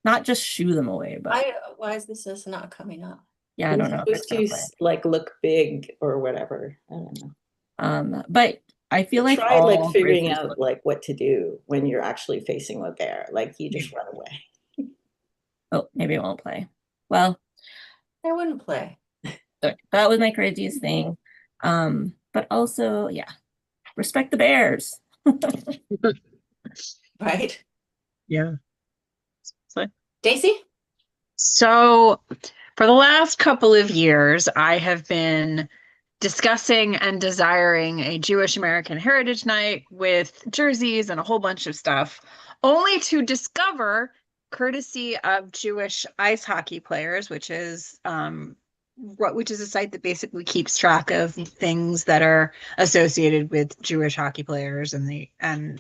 not just shoo them away, but why is this not coming up? yeah, I don't know. You're supposed to like look big or whatever. I don't know. But I feel like try all like figuring grizzlies out look- like what to do when you're actually facing a bear. Like you just run away. Oh, maybe it won't play. Well, I wouldn't play. that was my craziest thing. But also, yeah, respect the bears. Right? Yeah. Stacey? So, for the last couple of years, I have been discussing and desiring a Jewish American Heritage Night with jerseys and a whole bunch of stuff, only to discover, courtesy of Jewish ice hockey players, which is a site that basically keeps track of things that are associated with Jewish hockey players and in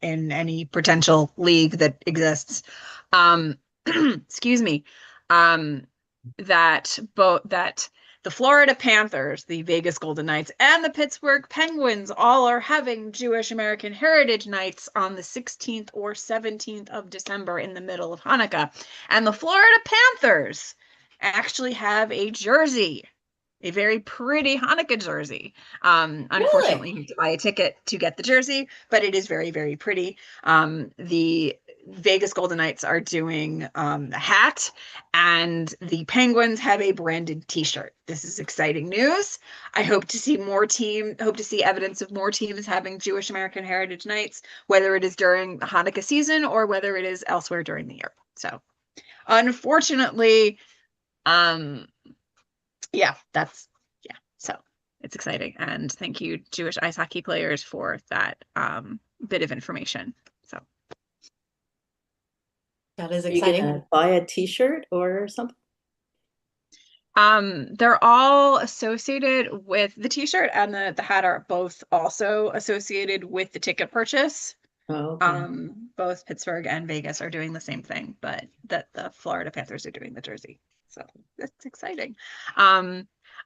any potential league that exists. Excuse me. That the Florida Panthers, the Vegas Golden Knights, and the Pittsburgh Penguins all are having Jewish American Heritage Nights on the 16th or 17th of December in the middle of Hanukkah. And the Florida Panthers actually have a jersey, a very pretty Hanukkah jersey. Unfortunately, you have to buy a ticket to get the jersey, but it is very, very pretty. The Vegas Golden Knights are doing a hat, and the Penguins have a branded T-shirt. This is exciting news. I hope to see evidence of more teams having Jewish American Heritage Nights, whether it is during the Hanukkah season or whether it is elsewhere during the year. So, unfortunately, so it's exciting, and thank you, Jewish ice hockey players, for that bit of information. So That is Are you exciting. gonna buy a T-shirt or something? They're all associated with the T-shirt, and the hat are both also associated with the ticket purchase. Oh, okay. Both Pittsburgh and Vegas are doing the same thing, but that the Florida Panthers are doing the jersey. So that's exciting.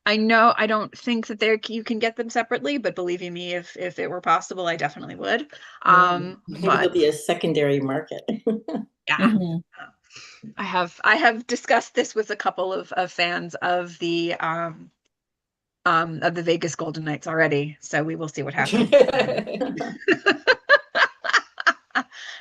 I know I don't think that you can get them separately, but believe you me, if it were possible, I definitely would. Maybe But there'll be a secondary market. yeah. Mhm. I have discussed this with a couple of fans of the Vegas Golden Knights already, so we will see what happens.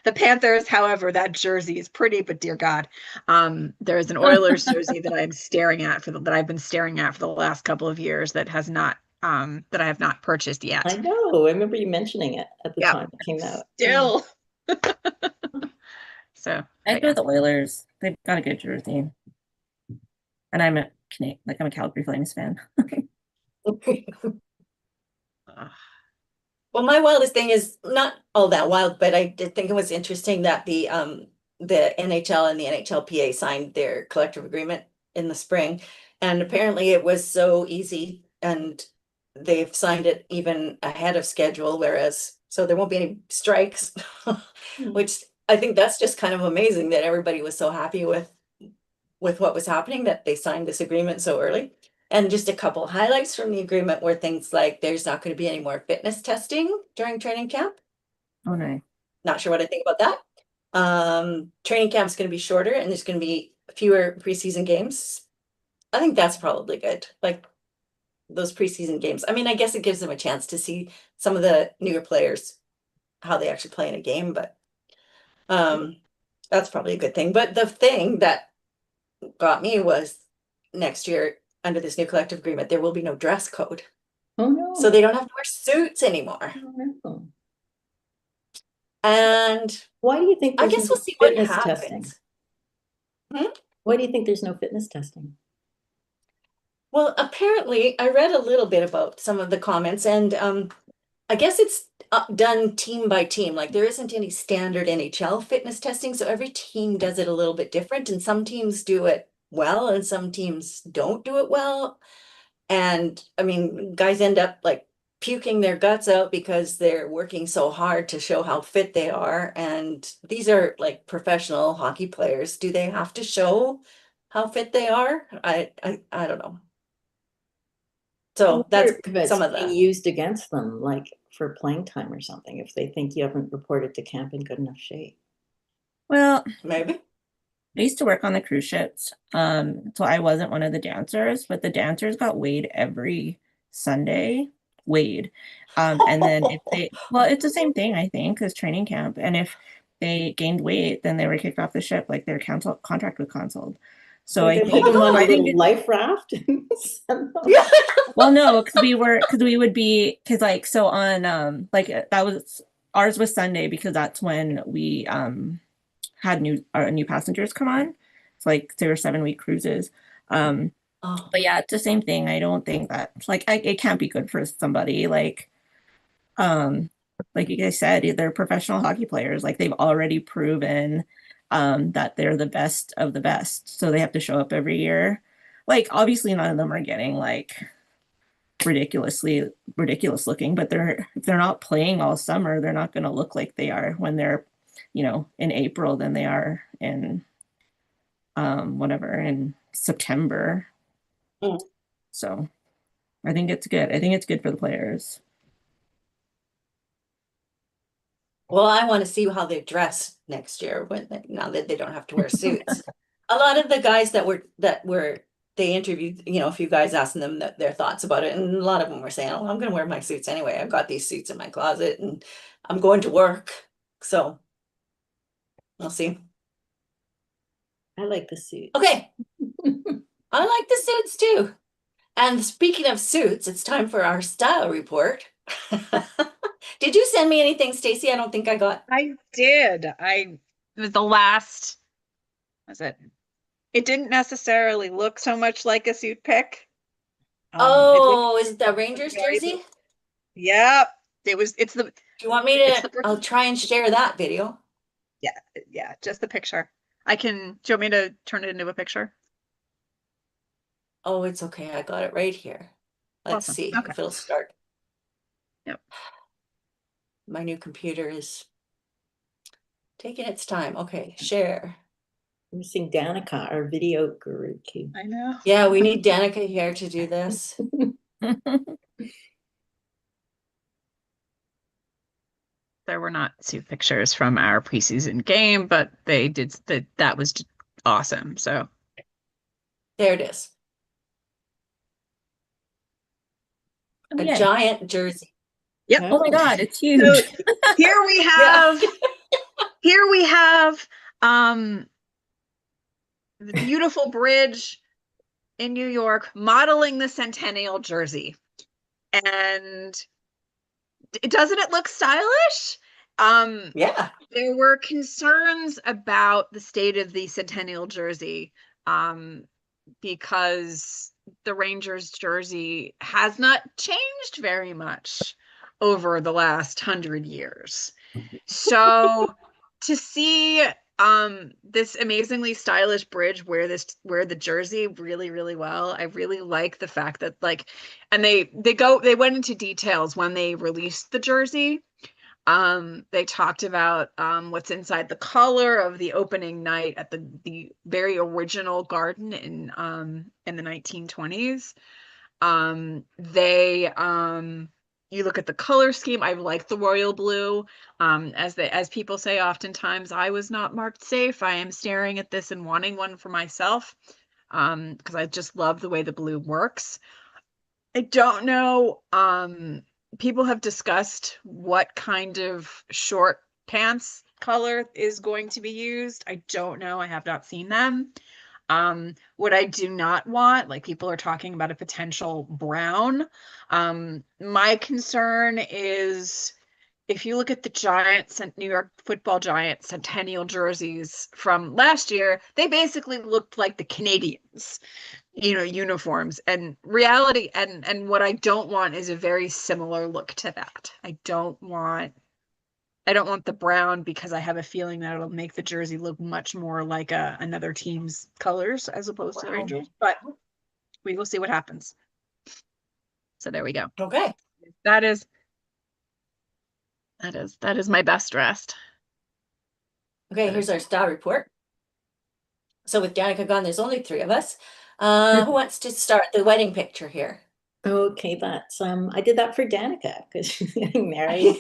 The Panthers, however, that jersey is pretty, but dear God, there is an Oilers jersey that I've been staring at for the last couple of years that has not that I have not purchased yet. I know. I remember you mentioning it at the time it came out. Still. So I go with the Oilers. They've got a good jersey, and I'm a Calgary Flames fan. Well, my wildest thing is not all that wild, but I did think it was interesting that the NHL and the NHLPA signed their collective agreement in the spring, and apparently it was so easy, and they've signed it even ahead of schedule, so there won't be any strikes, which I think that's just kind of amazing that everybody was so happy with what was happening, that they signed this agreement so early. And just a couple highlights from the agreement were things like there's not going to be any more fitness testing during training camp. Oh, nice. Not sure what I think about that. Training camp's going to be shorter, and there's going to be fewer preseason games. I think that's probably good. Like those preseason games. I mean, I guess it gives them a chance to see some of the newer players, how they actually play in a game. But that's probably a good thing. But the thing that got me was next year, under this new collective agreement, there will be no dress code. Oh, no. So they don't have to wear suits anymore. Oh, no. And Why do you think I there's guess no we'll see what fitness testing? happens. Hmm? Why do you think there's no fitness testing? Well, apparently, I read a little bit about some of the comments, and I guess it's done team by team. Like there isn't any standard NHL fitness testing, so every team does it a little bit different, and some teams do it well, and some teams don't do it well. And I mean, guys end up like puking their guts out because they're working so hard to show how fit they are. And these are like professional hockey players. Do they have to show how fit they are? I don't know. I So that's wonder if it's some of being the. used against them, like for playing time or something, if they think you haven't reported to camp in good enough shape. Well, Maybe. I used to work on the cruise ships. So I wasn't one of the dancers, but the dancers got weighed every Sunday, weighed. And then if they, well, it's the same thing, I think, as training camp. And if they gained weight, then they were kicked off the ship, like their contract was canceled. So Would I they think, put them on a I think little life raft and send them? Yeah. well, no, because we would be, because like, so on, like that was, ours was Sunday because that's when we, had new passengers come on. It's like they were 7-week cruises. Um, Oh, but yeah, it's the same thing. I don't think that it can't be good for somebody um like you guys said, they're professional hockey players. Like they've already proven that they're the best of the best. So they have to show up every year. Like obviously none of them are getting like ridiculous looking, but if they're not playing all summer, they're not going to look like they are when they're, in April than they are in whatever in September. mm. So I think it's good. I think it's good for the players. Well, I want to see how they dress next year now that they don't have to wear suits. A lot of the guys that were they interviewed, a few guys asking them their thoughts about it, and a lot of them were saying, "Oh, I'm going to wear my suits anyway. I've got these suits in my closet, and I'm going to work." So we'll see. I like the suit. Okay, I like the suits too. And speaking of suits, it's time for our style report. Did you send me anything, Stacey? I don't think I got. I did. It was the last, was it? It didn't necessarily look so much like a suit pick. Oh, is it the Rangers jersey? Yep. It's the, Do you want me it's to? the, I'll try and share that video. yeah, just the picture. Do you want me to turn it into a picture? Oh, it's okay. I got it right here. Let's Awesome. see Okay. if it'll start. Yep. My new computer is taking its time. Okay, share. I'm missing Danica, our video guru too. I know. Yeah, we need Danica here to do this. There were not suit pictures from our preseason game, but they did that was awesome. So There it is. Oh, A yeah. giant jersey. yep. Oh my God, it's huge. So here we have here we have the beautiful bridge in New York modeling the Centennial jersey. And doesn't it look stylish? Yeah. There were concerns about the state of the Centennial jersey because the Rangers jersey has not changed very much over the last 100 years. So to see this amazingly stylish bridge wear the jersey really, really well. I really like the fact that and they went into details when they released the jersey. They talked about what's inside the collar of the opening night at the very original garden in the 1920s. You look at the color scheme. I like the royal blue. As people say, oftentimes I was not marked safe. I am staring at this and wanting one for myself because I just love the way the blue works. I don't know. People have discussed what kind of short pants color is going to be used. I don't know. I have not seen them. What I do not want, like people are talking about a potential brown. My concern is if you look at the Giants and New York Football Giants centennial jerseys from last year, they basically looked like the Canadians, uniforms. And reality and what I don't want is a very similar look to that. I don't want the brown because I have a feeling that it'll make the jersey look much more like another team's colors as opposed to the Rangers. But we will see what happens. So there we go. Okay. That is my best dressed. Okay, here's our style report. So with Danica gone, there's only 3 of us. Who wants to start the wedding picture here? Okay, that's I did that for Danica because she's getting married.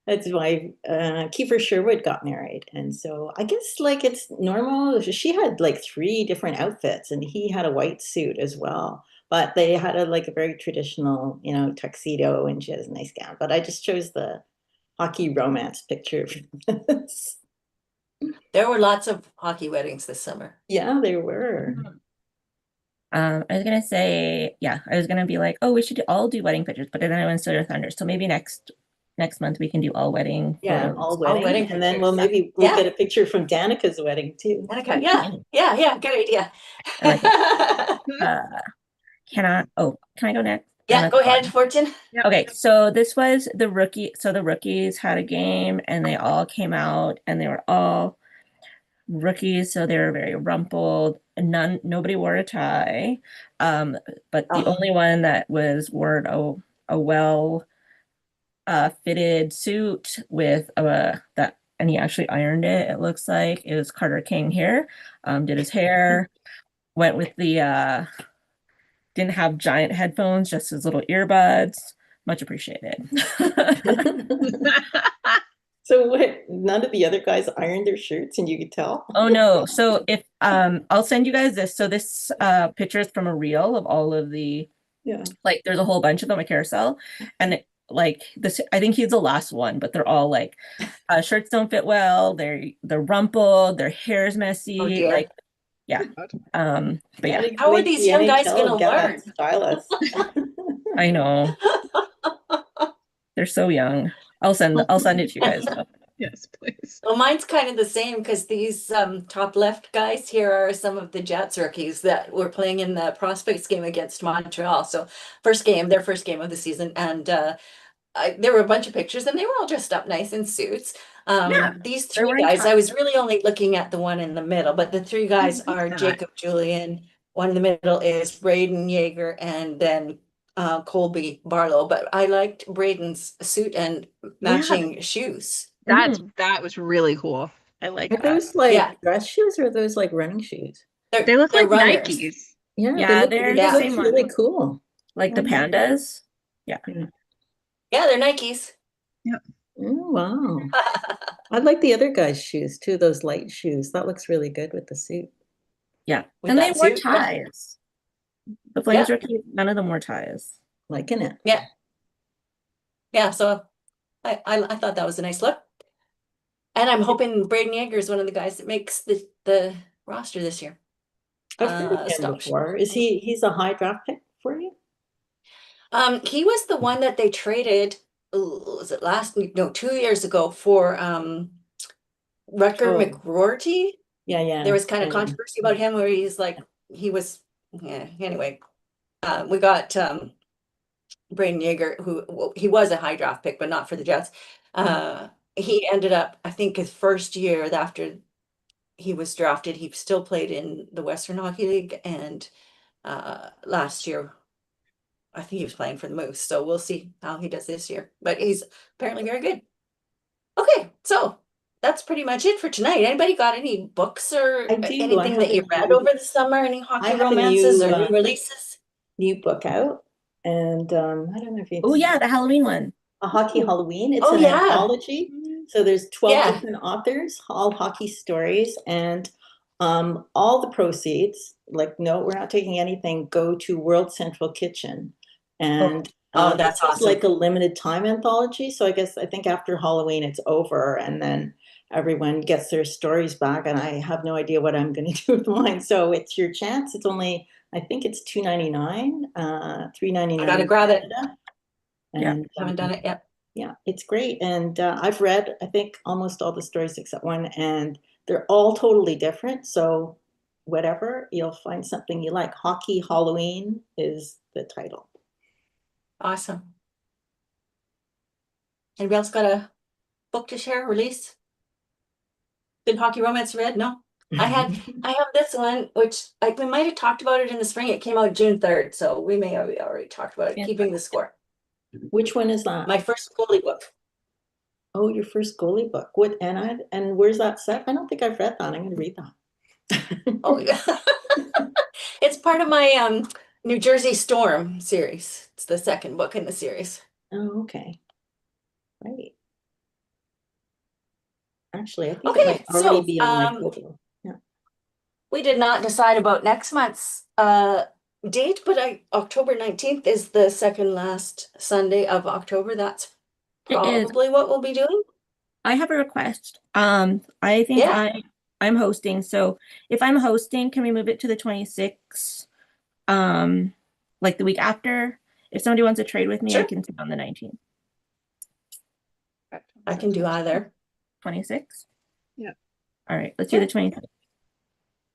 That's why Kiefer Sherwood got married, and so I guess like it's normal. She had like 3 different outfits, and he had a white suit as well. But they had a very traditional, tuxedo, and she has a nice gown. But I just chose the hockey romance picture. There were lots of hockey weddings this summer. Yeah, there were. I was gonna say, yeah, I was gonna be like, oh, we should all do wedding pictures, but then I went Soda Thunder. So maybe next month we can do all wedding Yeah, photos. all wedding, and then pictures. we'll Yeah. get a picture from Danica's wedding too. Danica, yeah, good idea. I like can I go next? Yeah, go ahead, Fortune. Yep. Okay, so this was the rookies had a game and they all came out and they were all rookies, so they were very rumpled. Nobody wore a tie. But the only one that wore a well fitted suit with that, and he actually ironed it, it looks like. It was Carter King here. Did his hair, went with the didn't have giant headphones, just his little earbuds. Much appreciated. So what? None of the other guys ironed their shirts, and you could tell. Oh no! So if I'll send you guys this. So this picture is from a reel of all of the there's a whole bunch of them at Carousel, and this. I think he's the last one, but they're all shirts don't fit well. They're rumpled. Their hair's messy. Oh dear. But yeah. How are these young guys gonna learn? Stylist. I know. They're so young. I'll send it to you guys. Yes, please. Well, mine's kind of the same because these top left guys here are some of the Jets rookies that were playing in the prospects game against Montreal. So their first game of the season, and there were a bunch of pictures, and they were all dressed up nice in suits. These 3 guys, I was really only looking at the one in the middle, but the 3 guys are Jacob Julian. One in the middle is Braden Yeager, and then Colby Barlow. But I liked Braden's suit and matching shoes. That was really cool. I like that. Are those dress shoes or are those running shoes? They look like runners. Nikes. Yeah, they're the same really one. cool. Like the pandas. Yeah. Yeah, they're Nikes. Yep. Oh, wow. I like the other guy's shoes too, those light shoes. That looks really good with the suit. Yeah. With and they that wore suit, ties. The Flames rookies, none of them wore ties. Liking it. Yeah, so I thought that was a nice look. And I'm hoping Braden Yeager is one of the guys that makes the roster this year. I've heard of him before. Is he's a high draft pick for you? He was the one that they traded, was it 2 years ago for Rucker McRourty. Yeah. There was kind of controversy about him where anyway. We got Braden Yeager, who he was a high draft pick, but not for the Jets. He ended up, I think his first year after he was drafted, he still played in the Western Hockey League, and last year I think he was playing for the Moose, so we'll see how he does this year, but he's apparently very good. Okay, so that's pretty much it for tonight. Anybody got any books or anything that you read over the summer? Any hockey romances or new releases? New book out, and I don't know if you. Oh yeah, the Halloween one. A Hockey Halloween. It's an anthology. So there's 12 different authors, all hockey stories, and all the proceeds, no, we're not taking anything, go to World Central Kitchen. And Oh, that's This is awesome. like a limited time anthology. So I think after Halloween it's over, and then everyone gets their stories back, and I have no idea what I'm going to do with mine. So it's your chance. It's only, I think it's $2.99, $3.99. I gotta grab it. Yeah. And Haven't done it yet. yeah, it's great. And I've read, I think, almost all the stories except one, and they're all totally different. So whatever, you'll find something you like. Hockey Halloween is the title. Awesome. Anybody else got a book to share, release? Good hockey romance read? No. I have this one, which we might have talked about it in the spring. It came out June 3rd, so we may have already talked about it. Yeah. Keeping the Score. Which one is that? My first goalie book. Oh, your first goalie book. What, and where's that set? I don't think I've read that. I'm going to read that. Oh yeah. It's part of my New Jersey Storm series. It's the second book in the series. Oh, okay. Right. Actually, I think Okay, it might already so, be on my Kobo. Yeah. We did not decide about next month's date, but October 19th is the second last Sunday of October. That's It is. probably what we'll be doing. I have a request. I think Yeah. I'm hosting. So if I'm hosting, can we move it to the 26th? Like the week after. If somebody wants to trade with me, I Sure. can sit on the 19th. I can do either. 26th? Yeah. All right, let's do the 26th.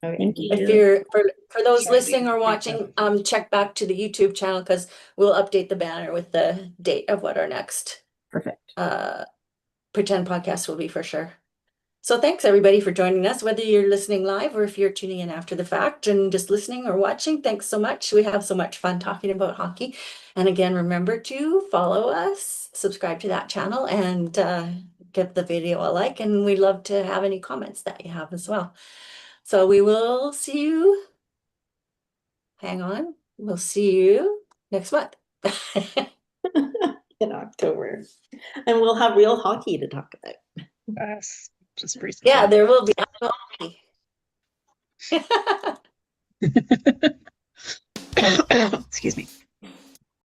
Okay. Thank you. If you're for those Sorry, listening or Lisa. watching, check back to the YouTube channel because we'll update the banner with the date of what our next Perfect. pretend podcast will be for sure. So thanks everybody for joining us, whether you're listening live or if you're tuning in after the fact and just listening or watching. Thanks so much. We have so much fun talking about hockey. And again, remember to follow us, subscribe to that channel, and give the video a like. And we'd love to have any comments that you have as well. So we will see you. Hang on. We'll see you next month. In October. And we'll have real hockey to talk about. Yes, just recently. Yeah, there will be. Excuse me.